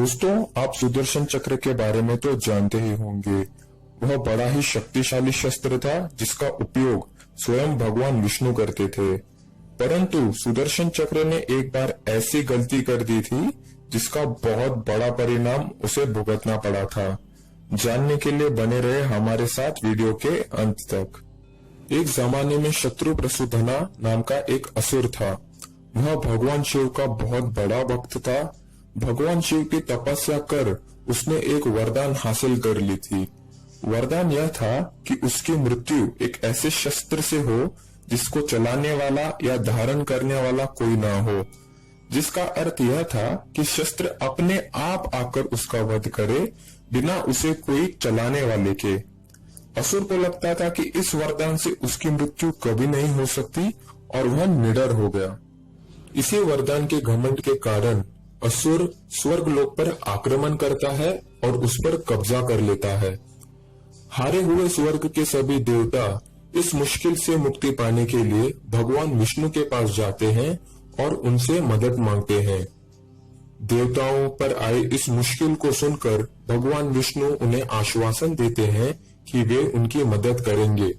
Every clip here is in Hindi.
दोस्तों, आप सुदर्शन चक्र के बारे में तो जानते ही होंगे। वह बड़ा ही शक्तिशाली शस्त्र था जिसका उपयोग स्वयं भगवान विष्णु करते थे। परंतु सुदर्शन चक्र ने एक बार ऐसी गलती कर दी थी जिसका बहुत बड़ा परिणाम उसे भुगतना पड़ा था। जानने के लिए बने रहे हमारे साथ वीडियो के अंत तक। एक जमाने में शत्रु प्रसूधना नाम का एक असुर था। वह भगवान शिव का बहुत बड़ा भक्त था। भगवान शिव की तपस्या कर उसने एक वरदान हासिल कर ली थी। वरदान यह था कि उसकी मृत्यु एक ऐसे शस्त्र से हो जिसको चलाने वाला या धारण करने वाला कोई ना हो, जिसका अर्थ यह था कि शस्त्र अपने आप आकर उसका वध करे बिना उसे कोई चलाने वाले के। असुर को लगता था कि इस वरदान से उसकी मृत्यु कभी नहीं हो सकती और वह निडर हो गया। इसी वरदान के घमंड के कारण असुर स्वर्ग लोक पर आक्रमण करता है और उस पर कब्जा कर लेता है। हारे हुए स्वर्ग के सभी देवता इस मुश्किल से मुक्ति पाने के लिए भगवान विष्णु के पास जाते हैं और उनसे मदद मांगते हैं। देवताओं पर आए इस मुश्किल को सुनकर भगवान विष्णु उन्हें आश्वासन देते हैं कि वे उनकी मदद करेंगे।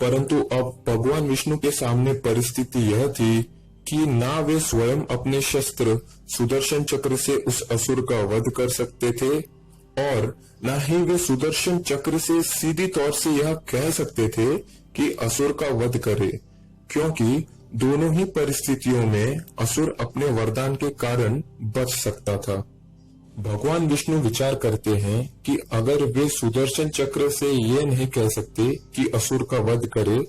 परंतु अब भगवान विष्णु के सामने परिस्थिति यह थी कि ना वे स्वयं अपने शस्त्र सुदर्शन चक्र से उस असुर का वध कर सकते थे और न ही वे सुदर्शन चक्र से सीधी तौर से यह कह सकते थे कि असुर का वध करे, क्योंकि दोनों ही परिस्थितियों में असुर अपने वरदान के कारण बच सकता था। भगवान विष्णु विचार करते हैं कि अगर वे सुदर्शन चक्र से ये नहीं कह सकते कि असुर का वध करे,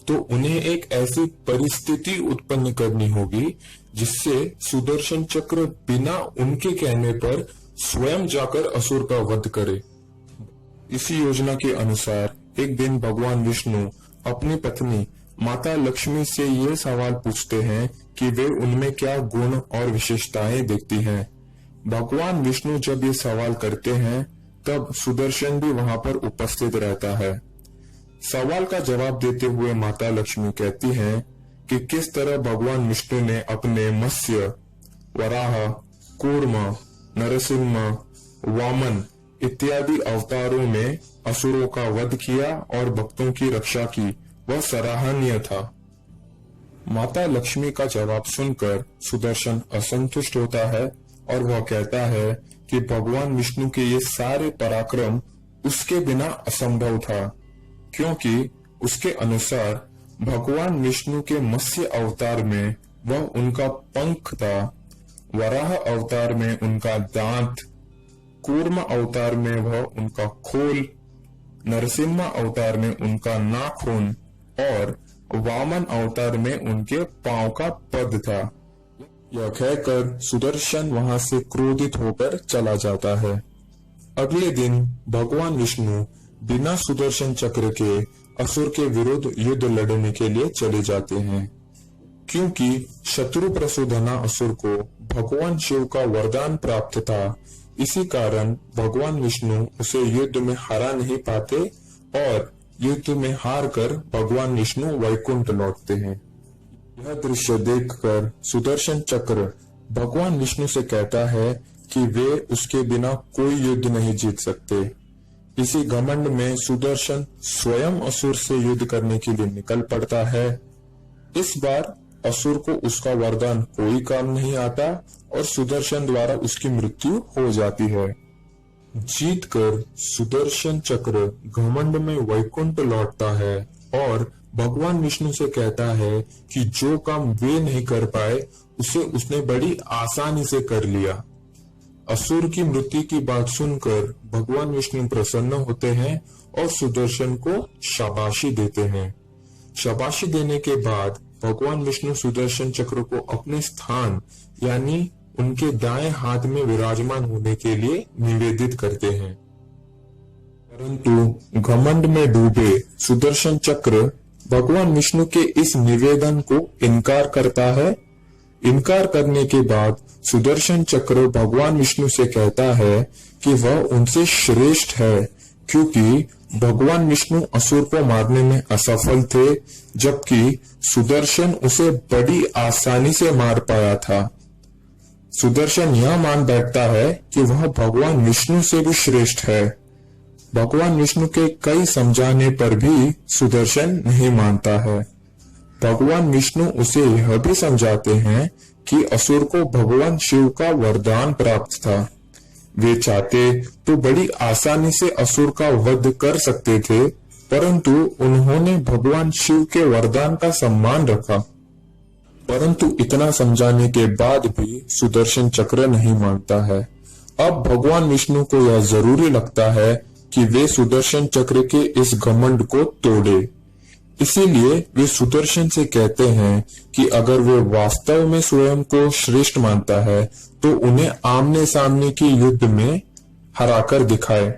तो उन्हें एक ऐसी परिस्थिति उत्पन्न करनी होगी जिससे सुदर्शन चक्र बिना उनके कहने पर स्वयं जाकर असुर का वध करे। इसी योजना के अनुसार एक दिन भगवान विष्णु अपनी पत्नी माता लक्ष्मी से ये सवाल पूछते हैं कि वे उनमें क्या गुण और विशेषताएं देखती हैं। भगवान विष्णु जब ये सवाल करते हैं तब सुदर्शन भी वहां पर उपस्थित रहता है। सवाल का जवाब देते हुए माता लक्ष्मी कहती हैं कि किस तरह भगवान विष्णु ने अपने मत्स्य, वराह, कूर्म, नरसिंह, वामन इत्यादि अवतारों में असुरों का वध किया और भक्तों की रक्षा की, वह सराहनीय था। माता लक्ष्मी का जवाब सुनकर सुदर्शन असंतुष्ट होता है और वह कहता है कि भगवान विष्णु के ये सारे पराक्रम उसके बिना असंभव था, क्योंकि उसके अनुसार भगवान विष्णु के मत्स्य अवतार में वह उनका पंख था, वराह अवतार में उनका दांत, कूर्म अवतार में वह उनका खोल, नरसिम्हा अवतार में उनका नाखून और वामन अवतार में उनके पांव का पद था। यह कहकर सुदर्शन वहां से क्रोधित होकर चला जाता है। अगले दिन भगवान विष्णु बिना सुदर्शन चक्र के असुर के विरुद्ध युद्ध लड़ने के लिए चले जाते हैं। क्योंकि शत्रु प्रसूधना असुर को भगवान शिव का वरदान प्राप्त था, इसी कारण भगवान विष्णु उसे युद्ध में हरा नहीं पाते और युद्ध में हार कर भगवान विष्णु वैकुंठ लौटते हैं। यह दृश्य देखकर सुदर्शन चक्र भगवान विष्णु से कहता है कि वे उसके बिना कोई युद्ध नहीं जीत सकते। इसी घमंड में सुदर्शन स्वयं असुर से युद्ध करने के लिए निकल पड़ता है। इस बार असुर को उसका वरदान कोई काम नहीं आता और सुदर्शन द्वारा उसकी मृत्यु हो जाती है। जीतकर सुदर्शन चक्र घमंड में वैकुंठ लौटता है और भगवान विष्णु से कहता है कि जो काम वे नहीं कर पाए उसे उसने बड़ी आसानी से कर लिया। असुर की मृत्यु की बात सुनकर भगवान विष्णु प्रसन्न होते हैं और सुदर्शन को शाबाशी देते हैं। शाबाशी देने के बाद भगवान विष्णु सुदर्शन चक्र को अपने स्थान यानी उनके दाएं हाथ में विराजमान होने के लिए निवेदित करते हैं। परंतु घमंड में डूबे सुदर्शन चक्र भगवान विष्णु के इस निवेदन को इनकार करता है। इनकार करने के बाद सुदर्शन चक्र भगवान विष्णु से कहता है कि वह उनसे श्रेष्ठ है, क्योंकि भगवान विष्णु असुर को मारने में असफल थे, जबकि सुदर्शन उसे बड़ी आसानी से मार पाया था। सुदर्शन यह मान बैठता है कि वह भगवान विष्णु से भी श्रेष्ठ है। भगवान विष्णु के कई समझाने पर भी सुदर्शन नहीं मानता है। भगवान विष्णु उसे यह भी समझाते हैं कि असुर को भगवान शिव का वरदान प्राप्त था। वे चाहते तो बड़ी आसानी से असुर का वध कर सकते थे, परंतु उन्होंने भगवान शिव के वरदान का सम्मान रखा। परंतु इतना समझाने के बाद भी सुदर्शन चक्र नहीं मानता है। अब भगवान विष्णु को यह जरूरी लगता है कि वे सुदर्शन चक्र के इस घमंड को तोड़े। इसीलिए वे सुदर्शन से कहते हैं कि अगर वे वास्तव में स्वयं को श्रेष्ठ मानता है तो उन्हें आमने सामने के युद्ध में हराकर दिखाए।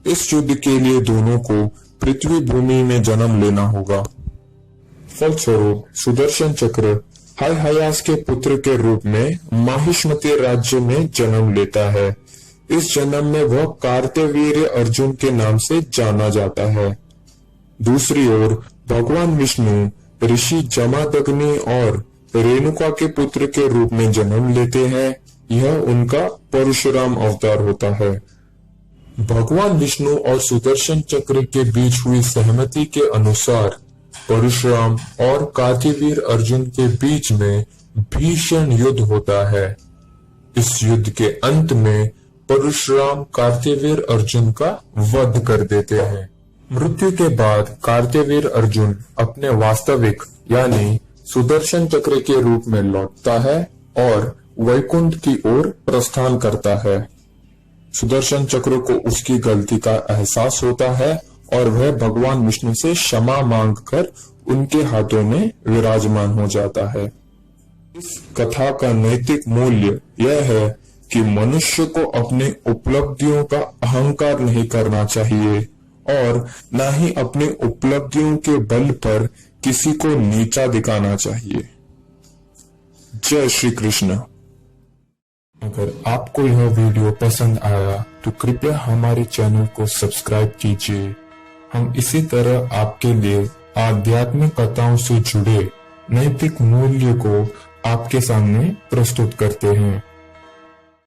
इस युद्ध के लिए दोनों को पृथ्वी भूमि में जन्म लेना होगा। फलस्वरूप सुदर्शन चक्र हयहयास के पुत्र के रूप में माहिष्मती राज्य में जन्म लेता है। इस जन्म में वह कार्तवीर्य अर्जुन के नाम से जाना जाता है। दूसरी ओर भगवान विष्णु ऋषि जमदग्नि और रेणुका के पुत्र के रूप में जन्म लेते हैं। यह उनका परशुराम अवतार होता है। भगवान विष्णु और सुदर्शन चक्र के बीच हुई सहमति के अनुसार परशुराम और कार्तवीर्य अर्जुन के बीच में भीषण युद्ध होता है। इस युद्ध के अंत में परशुराम कार्तवीर्य अर्जुन का वध कर देते हैं। मृत्यु के बाद कार्तवीर्य अर्जुन अपने वास्तविक यानी सुदर्शन चक्र के रूप में लौटता है और वैकुंठ की ओर प्रस्थान करता है। सुदर्शन चक्र को उसकी गलती का एहसास होता है और वह भगवान विष्णु से क्षमा मांगकर उनके हाथों में विराजमान हो जाता है। इस कथा का नैतिक मूल्य यह है कि मनुष्य को अपने उपलब्धियों का अहंकार नहीं करना चाहिए और न ही अपनी उपलब्धियों के बल पर किसी को नीचा दिखाना चाहिए। जय श्री कृष्ण। अगर आपको यह वीडियो पसंद आया तो कृपया हमारे चैनल को सब्सक्राइब कीजिए। हम इसी तरह आपके लिए आध्यात्मिक कथाओं से जुड़े नैतिक मूल्य को आपके सामने प्रस्तुत करते हैं।